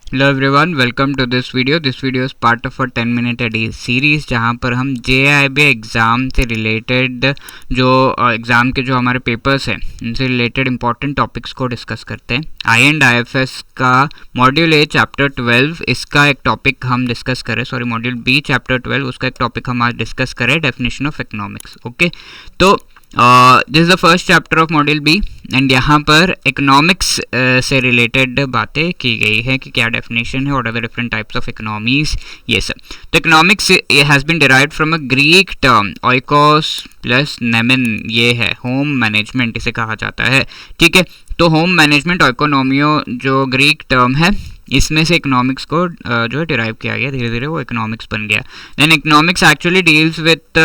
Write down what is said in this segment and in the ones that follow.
Hello everyone, welcome to this video. This video is part of a 10 minute series जहाँ पर हम JIB exam से related जो exam के जो हमारे पेपर्स हैं उनसे रिलेटेड इंपॉर्टेंट टॉपिक्स को डिस्कस करते हैं। IND-IFS का मॉड्यूल A चैप्टर 12 इसका एक टॉपिक हम डिस्कस करें, मॉड्यूल B चैप्टर 12 उसका एक टॉपिक हम आज डिस्कस करें, डेफिनेशन ऑफ इकोनॉमिक्स। ओके, तो this is the first chapter of module B and यहाँ पर इकोनॉमिक्स से रिलेटेड बातें की गई है कि क्या डेफिनेशन है, what are the different types of economies, ये सब। तो economics has been derived from a Greek term oikos plus nemein, ये है होम मैनेजमेंट इसे कहा जाता है। ठीक है, तो होम मैनेजमेंट और इकोनॉमियो जो ग्रीक टर्म है इसमें से इकोनॉमिक्स को जो है डिराइव किया गया, धीरे धीरे वो इकोनॉमिक्स बन गया। Then economics actually deals with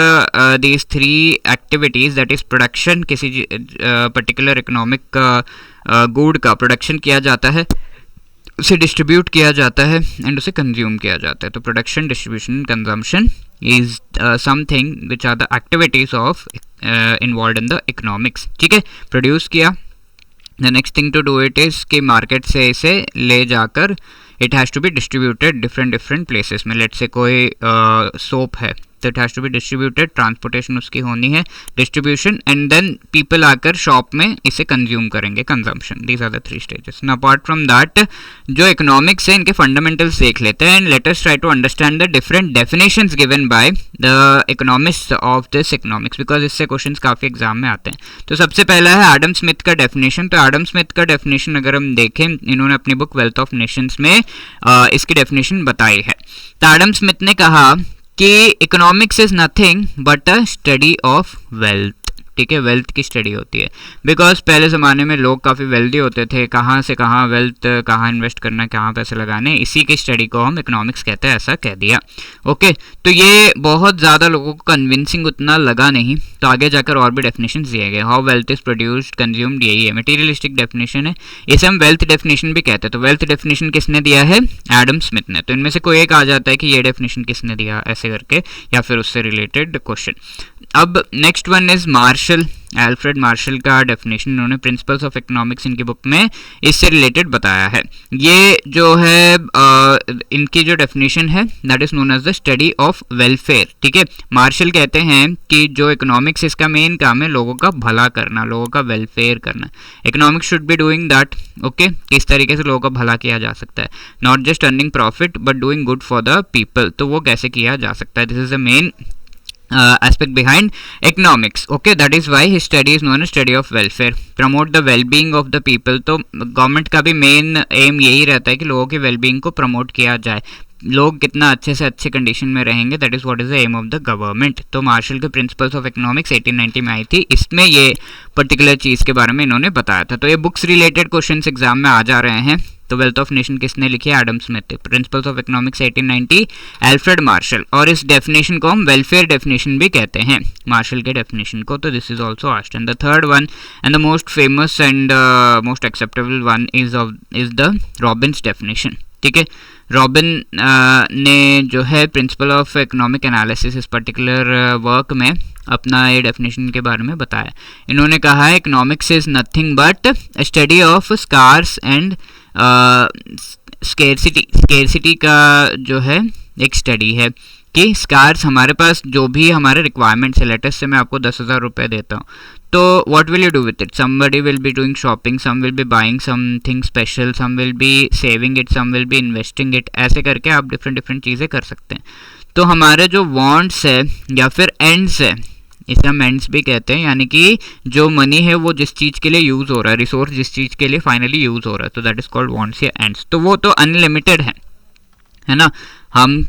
these 3 activities, that is production, किसी पर्टिकुलर इकोनॉमिक गुड का प्रोडक्शन किया जाता है, उसे डिस्ट्रीब्यूट किया जाता है एंड उसे कंज्यूम किया जाता है। तो production, distribution, consumption is something which are the activities of involve in the economics. ठीक है, प्रोड्यूस किया, the next thing to do it is कि मार्केट से इसे ले जाकर it has to be distributed different places में। लेट्स से कोई सोप है तो it has to be distributed, transportation उसकी होनी है, डिस्ट्रीब्यूशन, एंड देन पीपल आकर शॉप में इसे कंज्यूम करेंगे, consumption. These are the 3 stages. Now apart from that जो इकोनॉमिक्स है इनके फंडामेंटल्स देख लेते हैं and let us try to understand the different definitions given by the economist of this economics, because इससे क्वेश्चंस काफ़ी एग्जाम में आते हैं। तो सबसे पहला है एडम स्मिथ का डेफिनेशन। तो एडम स्मिथ का डेफिनेशन अगर हम देखें, इन्होंने अपनी बुक वेल्थ ऑफ नेशंस में इसकी डेफिनेशन बताई है। तो एडम स्मिथ ने कहा कि economics is nothing but a study of wealth. ठीक है, वेल्थ की स्टडी होती है, बिकॉज पहले ज़माने में लोग काफ़ी वेल्दी होते थे, कहाँ से कहाँ वेल्थ, कहाँ इन्वेस्ट करना, कहाँ पैसे लगाने, इसी की स्टडी को हम इकोनॉमिक्स कहते हैं, ऐसा कह दिया। ओके, तो ये बहुत ज़्यादा लोगों को कन्विंसिंग उतना लगा नहीं, तो आगे जाकर और भी डेफिनेशन दिए गए। How wealth is produced, consumed, यही है, मटीरियलिस्टिक डेफिनेशन है, इसे हम वेल्थ डेफिनेशन भी कहते हैं। तो वेल्थ डेफिनेशन किसने दिया है? एडम स्मिथ ने। तो इनमें से कोई एक आ जाता है कि ये डेफिनेशन किसने दिया, ऐसे करके, या फिर उससे रिलेटेड क्वेश्चन। अब next one is Marshall, Alfred Marshall का डेफिनेशन इन्होंने प्रिंसिपल्स ऑफ इकोनॉमिक्स इनकी बुक में इससे रिलेटेड बताया है। ये जो है इनकी जो डेफिनेशन है that is known as the study of welfare. ठीक है, मार्शल कहते हैं कि जो इकोनॉमिक्स इसका मेन काम है लोगों का भला करना, लोगों का वेलफेयर करना। Economics should be doing that. Okay, किस तरीके से लोगों का भला किया जा सकता है, not just earning profit but doing good for the people. तो वो कैसे किया जा सकता है, this is the main aspect behind economics. Okay, that is why his study is known as study of welfare. Promote the well-being of the people. तो government का भी मेन एम यही रहता है कि लोगों की वेलबींग को प्रमोट किया जाए, लोग कितना अच्छे से अच्छे कंडीशन में रहेंगे, that is what is the aim of the government. तो मार्शल के प्रिंसिपल्स ऑफ इकोनॉमिक्स 1890 में आई थी, इसमें ये पर्टिकुलर चीज़ के बारे में इन्होंने बताया था। तो ये बुक्स रिलेटेड क्वेश्चन एग्जाम में आ जा रहे हैं। तो वेल्थ ऑफ नेशन किसने लिखी है? Adam Smith. Principles of economics 1890, Alfred Marshall. और इस डेफिनेशन को हम वेलफेयर डेफिनेशन भी कहते हैं, मार्शल के डेफिनेशन को। तो this is also asked. And the third one and the most famous and most acceptable one is the Robins definition. ठीक है, रॉबिन ने जो है प्रिंसिपल ऑफ इकोनॉमिक एनालिसिस इस पर्टिकुलर वर्क में अपना ये डेफिनेशन के बारे में बताया। इन्होंने कहा है economics is nothing but study of scarce and scarcity का जो है एक स्टडी है कि स्कार्स, हमारे पास जो भी हमारे रिक्वायरमेंट्स है, लेटेस्ट से मैं आपको 10,000 रुपये देता हूँ, तो what will you do with it? Somebody will be doing shopping, some will be buying something special, some will be saving it, some will be investing it. ऐसे करके आप डिफरेंट चीज़ें कर सकते हैं। तो हमारे जो वांट्स है या फिर एंड्स है, इसे हम एंड्स भी कहते हैं, यानी कि जो मनी है वो जिस चीज़ के लिए यूज़ हो रहा है, रिसोर्स जिस चीज़ के लिए फाइनली यूज़ हो रहा है, तो दैट इज कॉल्ड वांट्स या एंड्स। तो वो तो अनलिमिटेड है ना। हम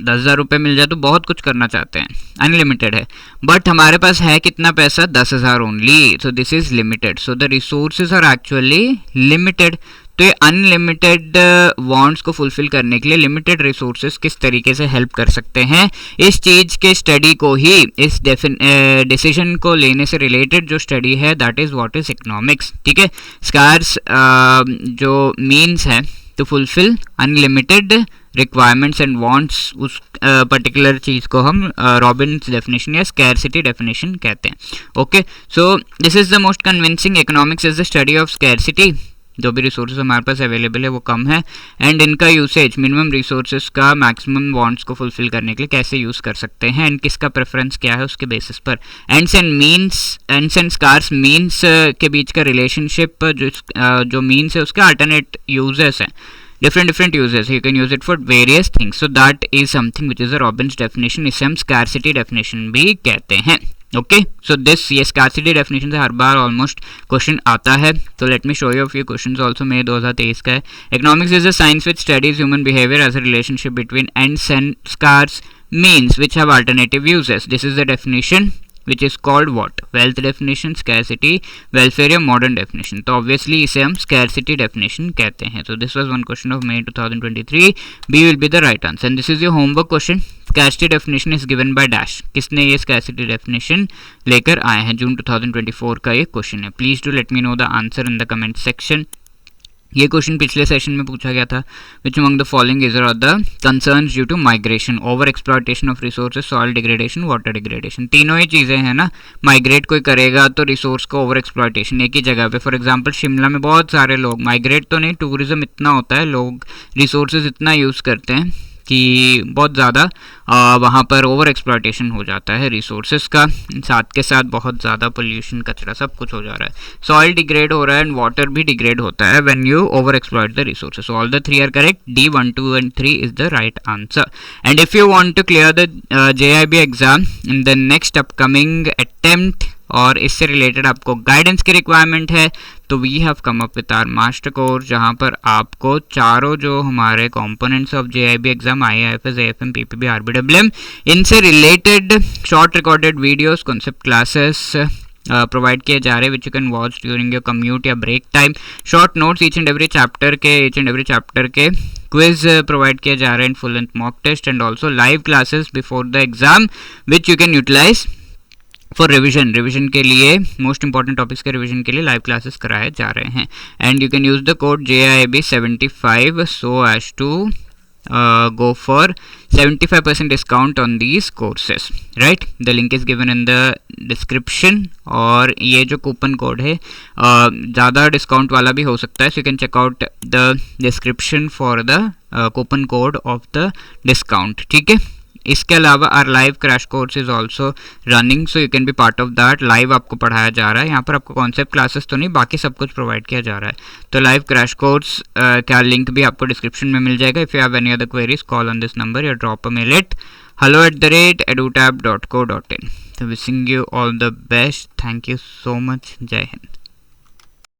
10,000 रुपये मिल जाए तो बहुत कुछ करना चाहते हैं, अनलिमिटेड है, बट हमारे पास है कितना पैसा? 10,000 only. So this is limited. So the resources are actually limited. तो ये अनलिमिटेड वांट्स को फुलफिल करने के लिए लिमिटेड रिसोर्सेज किस तरीके से हेल्प कर सकते हैं, इस चीज़ के स्टडी को ही, इस डिसीजन को लेने से रिलेटेड जो स्टडी है that is what is economics. ठीक है, स्कार्स जो मीन्स है to fulfil unlimited requirements and wants, उस पर्टिकुलर चीज़ को हम रॉबिन्स डेफिनेशन या स्कैरसिटी डेफिनेशन कहते हैं। Okay, so this is the most convincing, economics is the study of scarcity जो भी रिसोर्सेज हमारे पास अवेलेबल है वो कम है, एंड इनका यूसेज मिनिमम रिसोर्सेज का मैक्सिमम वांट्स को फुलफिल करने के लिए कैसे यूज़ कर सकते हैं, एंड किसका प्रेफरेंस क्या है उसके बेसिस पर। एंड्स एंड स्कार्स मीन्स के बीच का रिलेशनशिप, जो मीन्स है उसके अल्टरनेट यूजेस हैं, different uses, you can use it for various things, so that is something which is a Robbins definition, इसे हम scarcity definition भी कहते हैं। ओके, सो दिस ये scarcity definition से हर बार ऑलमोस्ट क्वेश्चन आता है, तो let me show you a few questions also. मई 2023 का है। Economics is a science which studies human behaviour as a relationship between ends and scarce means which have alternative uses. This is the definition which is called what? Wealth definition, scarcity, welfare या modern definition। तो obviously इसे हम scarcity definition कहते हैं। So this was one question of May 2023. B will be the right answer and this is your homework question. Scarcity definition is given by dash। किसने ये scarcity definition लेकर आए हैं? जून 2024 का ये क्वेश्चन है। Please do let me know the answer in the comment section। ये question पिछले सेशन में पूछा गया था। Which among the following is are the concerns due to migration, over exploitation of resources, soil degradation, water degradation. तीनों ही चीज़ें हैं ना। माइग्रेट कोई करेगा तो रिसोर्स का ओवर एक्सप्लॉयटेशन एक ही जगह पे, फॉर एग्जांपल शिमला में बहुत सारे लोग, माइग्रेट तो नहीं, टूरिज्म इतना होता है, लोग रिसोर्सेज इतना यूज़ करते हैं कि बहुत ज़्यादा वहाँ पर ओवर एक्सप्लॉयटेशन हो जाता है रिसोर्सेज का, साथ के साथ बहुत ज़्यादा पोल्यूशन, कचरा, सब कुछ हो जा रहा है। सॉइल डिग्रेड हो रहा है एंड वाटर भी डिग्रेड होता है when you over exploit the resources. So all the three are correct. D 1, 2 and 3 is the right answer. And if you want to clear the JIB exam in the next upcoming attempt और इससे related आपको guidance की requirement है, तो we have come up with our master course, जहां पर आपको चारों जो हमारे components of JIB exam, IIFS, AFM, PPB, RBWM, इनसे related short recorded videos, concept classes provide किए जा रहे हैं, which you can watch during your commute या break time. Short notes each and every chapter के क्विज प्रोवाइड किए जा रहे हैं, full length mock test and also live classes before the exam which you can utilize for revision के लिए, most important topics के revision के लिए लाइव क्लासेस कराए जा रहे हैं। And you can use the code JIB75 so as to go for 75% discount on these courses, right? The link is given in the description। और ये जो कूपन कोड है ज़्यादा डिस्काउंट वाला भी हो सकता है, so you can check out the description for the coupon code of the discount, ठीक है। इसके अलावा our live crash course is also running, so you can be part of that. Live आपको पढ़ाया जा रहा है, यहाँ पर आपको कॉन्सेप्ट क्लासेस तो नहीं, बाकी सब कुछ प्रोवाइड किया जा रहा है। तो लाइव क्रैश कोर्स का लिंक भी आपको डिस्क्रिप्शन में मिल जाएगा। If you have any other queries call on this number या drop a mail at hello@edutab.co.in। तो wishing you all the best. Thank you so much. जय हिंद।